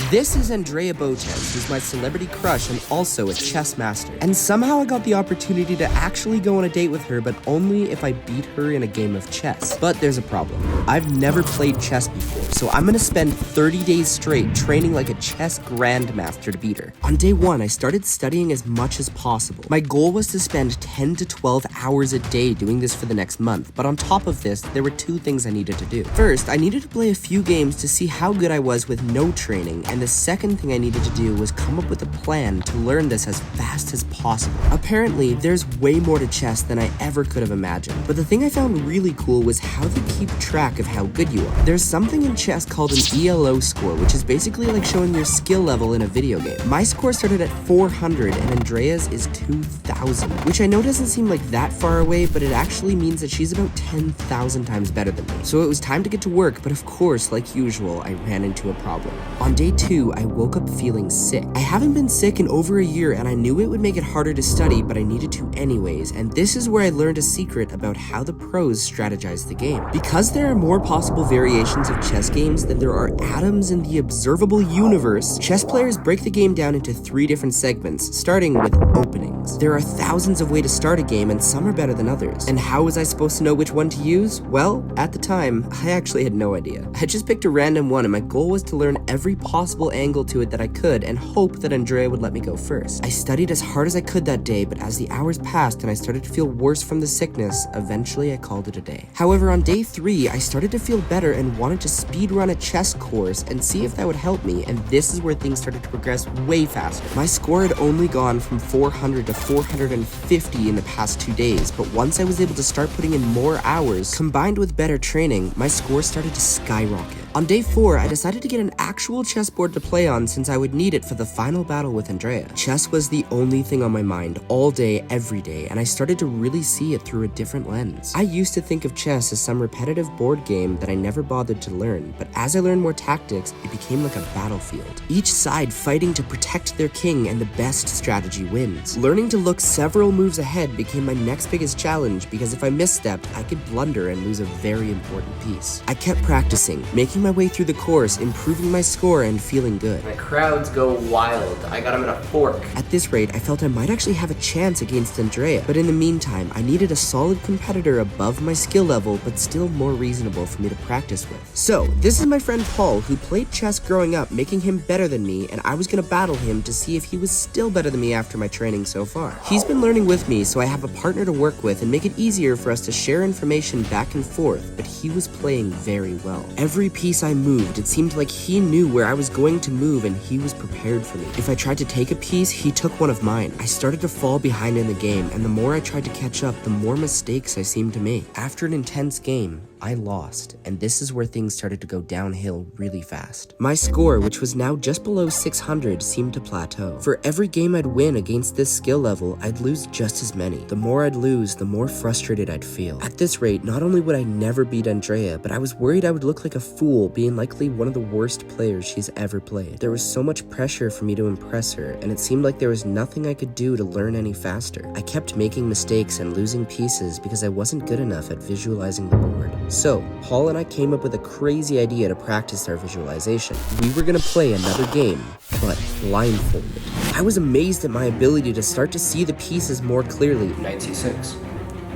This is Andrea Botez, who's my celebrity crush and also a chess master. And somehow I got the opportunity to actually go on a date with her, but only if I beat her in a game of chess. But there's a problem. I've never played chess before, so I'm gonna spend 30 days straight training like a chess grandmaster to beat her. On day 1, I started studying as much as possible. My goal was to spend 10 to 12 hours a day doing this for the next month, but on top of this, there were 2 things I needed to do. First, I needed to play a few games to see how good I was with no training, and the second thing I needed to do was come up with a plan to learn this as fast as possible. Apparently, there's way more to chess than I ever could have imagined, but the thing I found really cool was how they keep track of how good you are. There's something in chess called an ELO score, which is basically like showing your skill level in a video game. My score started at 400 and Andrea's is 2000, which I know doesn't seem like that far away, but it actually means that she's about 10,000 times better than me. So it was time to get to work, but of course, like usual, I ran into a problem. On day 2, I woke up feeling sick. I haven't been sick in over a year, and I knew it would make it harder to study, but I needed to anyways, and this is where I learned a secret about how the pros strategize the game. Because there are more possible variations of chess games than there are atoms in the observable universe, chess players break the game down into 3 different segments, starting with openings. There are thousands of ways to start a game, and some are better than others. And how was I supposed to know which one to use? Well, at the time, I actually had no idea. I just picked a random one, and my goal was to learn every possible angle to it that I could and hope that Andrea would let me go first. I studied as hard as I could that day, but as the hours passed and I started to feel worse from the sickness, eventually I called it a day. However, on day 3, I started to feel better and wanted to speedrun a chess course and see if that would help me, and this is where things started to progress way faster. My score had only gone from 400 to 450 in the past 2 days, but once I was able to start putting in more hours, combined with better training, my score started to skyrocket. On day 4, I decided to get an actual chessboard to play on since I would need it for the final battle with Andrea. Chess was the only thing on my mind all day, every day, and I started to really see it through a different lens. I used to think of chess as some repetitive board game that I never bothered to learn, but as I learned more tactics, it became like a battlefield. Each side fighting to protect their king, and the best strategy wins. Learning to look several moves ahead became my next biggest challenge because if I misstepped, I could blunder and lose a very important piece. I kept practicing, making my way through the course, improving my score, and feeling good. My crowds go wild. I got him in a fork. At this rate, I felt I might actually have a chance against Andrea, but in the meantime, I needed a solid competitor above my skill level, but still more reasonable for me to practice with. So, this is my friend Paul, who played chess growing up, making him better than me, and I was gonna battle him to see if he was still better than me after my training so far. He's been learning with me, so I have a partner to work with and make it easier for us to share information back and forth, but he was playing very well. Every piece I moved, it seemed like he knew where I was going to move and he was prepared for me. If I tried to take a piece, he took one of mine. I started to fall behind in the game, and the more I tried to catch up, the more mistakes I seemed to make. After an intense game, I lost, and this is where things started to go downhill really fast. My score, which was now just below 600, seemed to plateau. For every game I'd win against this skill level, I'd lose just as many. The more I'd lose, the more frustrated I'd feel. At this rate, not only would I never beat Andrea, but I was worried I would look like a fool, being likely one of the worst players she's ever played. There was so much pressure for me to impress her, and it seemed like there was nothing I could do to learn any faster. I kept making mistakes and losing pieces because I wasn't good enough at visualizing the board. So, Paul and I came up with a crazy idea to practice our visualization. We were gonna play another game, but blindfolded. I was amazed at my ability to start to see the pieces more clearly. Knight c6.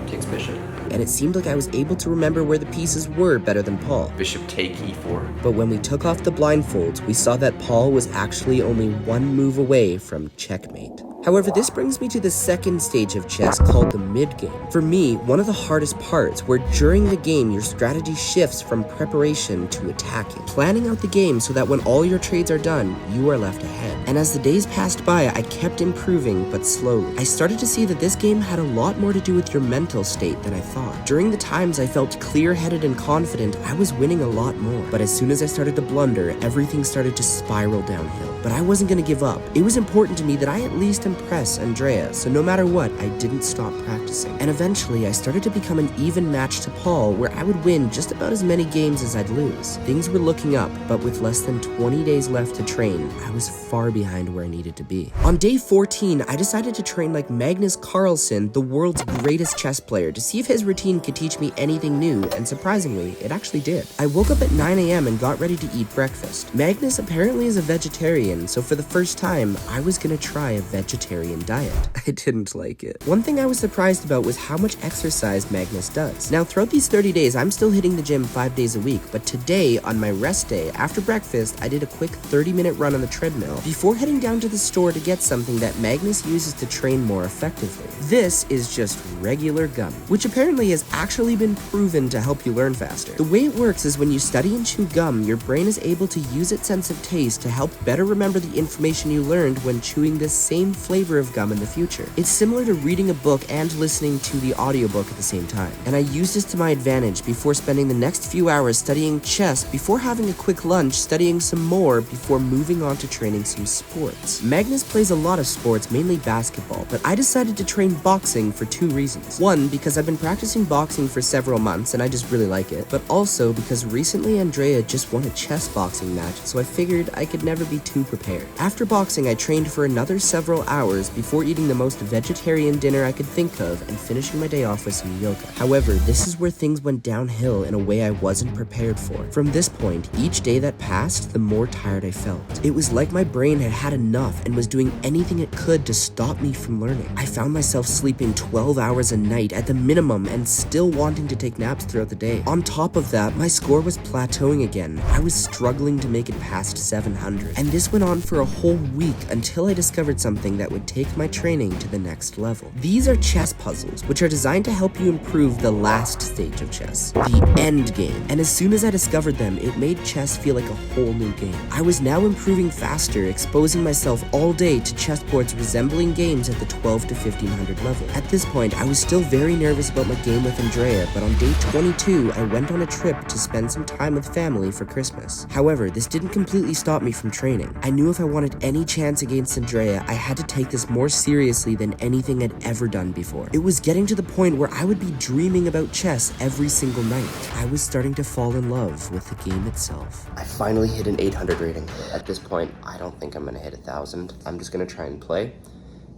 Takes bishop. And it seemed like I was able to remember where the pieces were better than Paul. Bishop take e4. But when we took off the blindfolds, we saw that Paul was actually only one move away from checkmate. However, this brings me to the second stage of chess called the mid-game. For me, one of the hardest parts, where during the game your strategy shifts from preparation to attacking. Planning out the game so that when all your trades are done, you are left ahead. And as the days passed by, I kept improving, but slowly. I started to see that this game had a lot more to do with your mental state than I thought. During the times I felt clear-headed and confident, I was winning a lot more. But as soon as I started to blunder, everything started to spiral downhill. But I wasn't gonna give up. It was important to me that I at least impress Andrea, so no matter what, I didn't stop practicing. And eventually, I started to become an even match to Paul, where I would win just about as many games as I'd lose. Things were looking up, but with less than 20 days left to train, I was far behind where I needed to be. On day 14, I decided to train like Magnus Carlsen, the world's greatest chess player, to see if his routine could teach me anything new, and surprisingly, it actually did. I woke up at 9 a.m. and got ready to eat breakfast. Magnus apparently is a vegetarian, so for the first time, I was gonna try a vegetarian diet. I didn't like it. One thing I was surprised about was how much exercise Magnus does. Now, throughout these 30 days, I'm still hitting the gym 5 days a week, but today, on my rest day, after breakfast, I did a quick 30-minute run on the treadmill before heading down to the store to get something that Magnus uses to train more effectively. This is just regular gum, which apparently has actually been proven to help you learn faster. The way it works is when you study and chew gum, your brain is able to use its sense of taste to help better remember the information you learned when chewing this same flavor of gum in the future. It's similar to reading a book and listening to the audiobook at the same time. And I used this to my advantage before spending the next few hours studying chess, before having a quick lunch, studying some more, before moving on to training some sports. Magnus plays a lot of sports, mainly basketball, but I decided to train boxing for 2 reasons. One, because I've been practicing boxing for several months and I just really like it, but also because recently Andrea just won a chess boxing match, so I figured I could never be too prepared. After boxing, I trained for another several hours before eating the most vegetarian dinner I could think of and finishing my day off with some yoga. However, this is where things went downhill in a way I wasn't prepared for. From this point, each day that passed, the more tired I felt. It was like my brain had had enough and was doing anything it could to stop me from learning. I found myself sleeping 12 hours a night at the minimum and still wanting to take naps throughout the day. On top of that, my score was plateauing again. I was struggling to make it past 700. And this went on for a whole week until I discovered something that would take my training to the next level. These are chess puzzles, which are designed to help you improve the last stage of chess, the end game. And as soon as I discovered them, it made chess feel like a whole new game. I was now improving faster, exposing myself all day to chessboards resembling games at the 12 to 1500 level. At this point, I was still very nervous about my game with Andrea, but on day 22, I went on a trip to spend some time with family for Christmas. However, this didn't completely stop me from training. I knew if I wanted any chance against Andrea, I had to take this more seriously than anything I'd ever done before. It was getting to the point where I would be dreaming about chess every single night. I was starting to fall in love with the game itself. I finally hit an 800 rating. At this point, I don't think I'm gonna hit 1,000. I'm just gonna try and play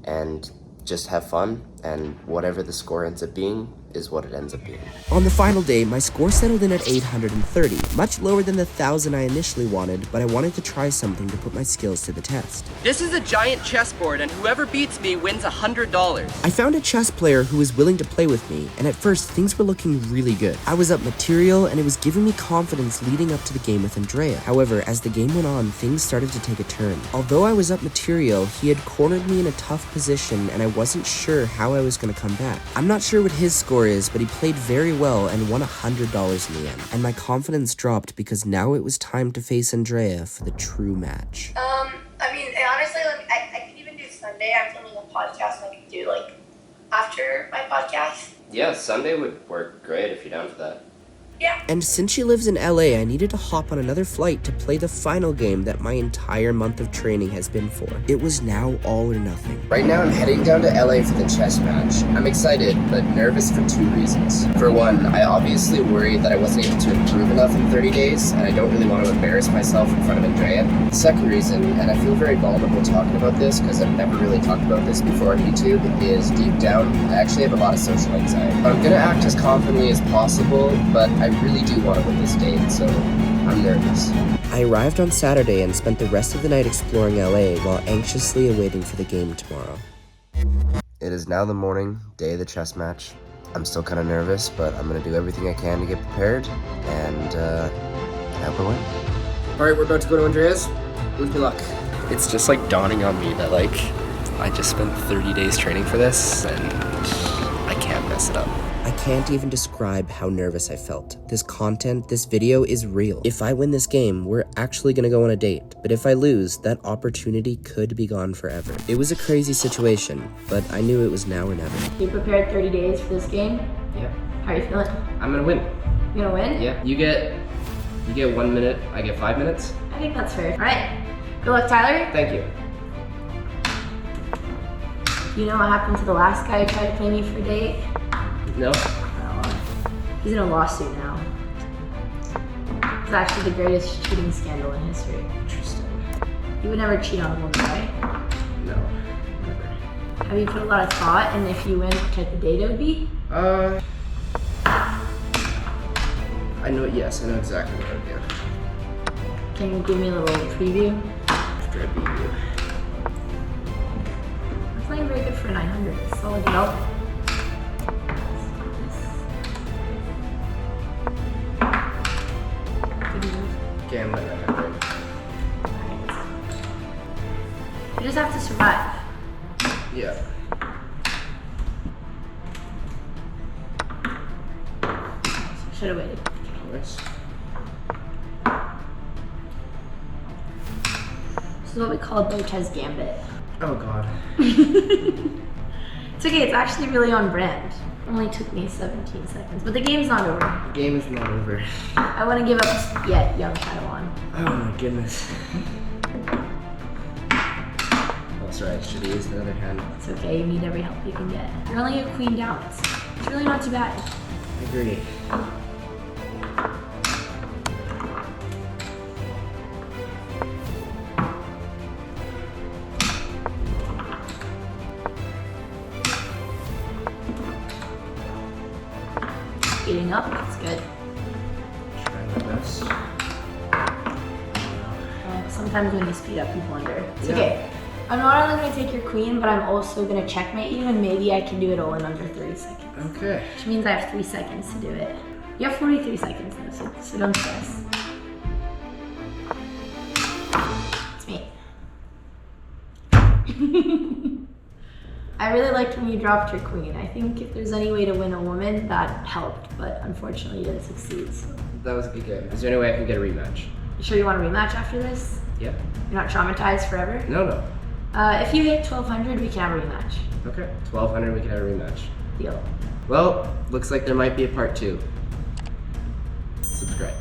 and just have fun, and whatever the score ends up being is what it ends up being. On the final day, my score settled in at 830, much lower than the 1,000 I initially wanted, but I wanted to try something to put my skills to the test. This is a giant chessboard, and whoever beats me wins $100. I found a chess player who was willing to play with me, and at first, things were looking really good. I was up material, and it was giving me confidence leading up to the game with Andrea. However, as the game went on, things started to take a turn. Although I was up material, he had cornered me in a tough position, and I wasn't sure how I was going to come back. I'm not sure what his score is, but he played very well and won $100 in the end. And my confidence dropped because now it was time to face Andrea for the true match. I mean, honestly, like, I could even do Sunday. I'm filming a podcast I could do, like, after my podcast. Yeah, Sunday would work great if you're down for that. Yeah. And since she lives in LA, I needed to hop on another flight to play the final game that my entire month of training has been for. It was now all or nothing. Right now I'm heading down to LA for the chess match. I'm excited, but nervous for 2 reasons. For one, I obviously worried that I wasn't able to improve enough in 30 days, and I don't really want to embarrass myself in front of Andrea. The second reason, and I feel very vulnerable talking about this because I've never really talked about this before on YouTube, is deep down, I actually have a lot of social anxiety. I'm gonna act as confidently as possible, but I really do want to win this game, so I'm nervous. I arrived on Saturday and spent the rest of the night exploring LA while anxiously awaiting for the game tomorrow. It is now the morning, day of the chess match. I'm still kind of nervous, but I'm going to do everything I can to get prepared, and I hope I win. Alright, we're about to go to Andrea's. Wish me luck. It's just like dawning on me that like I just spent 30 days training for this and I can't mess it up. I can't even describe how nervous I felt. This content, this video is real. If I win this game, we're actually gonna go on a date. But if I lose, that opportunity could be gone forever. It was a crazy situation, but I knew it was now or never. You prepared 30 days for this game? Yeah. How are you feeling? I'm gonna win. You gonna win? Yeah. You get 1 minute, I get 5 minutes. I think that's fair. Alright. Good luck, Tyler. Thank you. You know what happened to the last guy who tried to play me for a date? No? He's in a lawsuit now. It's actually the greatest cheating scandal in history. Interesting. You would never cheat on a woman, right? No, never. Have you put a lot of thought in if you win, what type of date it would be? I know exactly what I would do. Can you give me a little preview? After I beat you. It's not very good for 900. It's solid development. Good move. Okay, I'm gonna have it. Alright. You just have to survive. Yeah. Should have waited. Nice. This is what we call a Botez Gambit. Oh god. It's okay, it's actually really on brand. It only took me 17 seconds, but the game's not over. The game is not over. I wouldn't give up yet, young Padawan. Oh my goodness. Oh, sorry, I should have used the other hand. It's okay, you need every help you can get. You're only a queen down. It's really not too bad. I agree. Speeding up, it's good. Trying my best. Sometimes when you speed up, you blunder. It's Yeah. okay. I'm not only going to take your queen, but I'm also going to checkmate you, and maybe I can do it all in under 30 seconds. Okay. Which means I have 3 seconds to do it. You have 43 seconds though, so don't stress. It's me. I really liked when you dropped your queen. I think if there's any way to win a woman, that helped, but unfortunately you didn't succeed. So. That was a good game. Is there any way I can get a rematch? You sure you want a rematch after this? Yeah. You're not traumatized forever? No. If you hit 1200, we can have a rematch. Okay. 1200, we can have a rematch. Deal. Well, looks like there might be a part 2. Subscribe.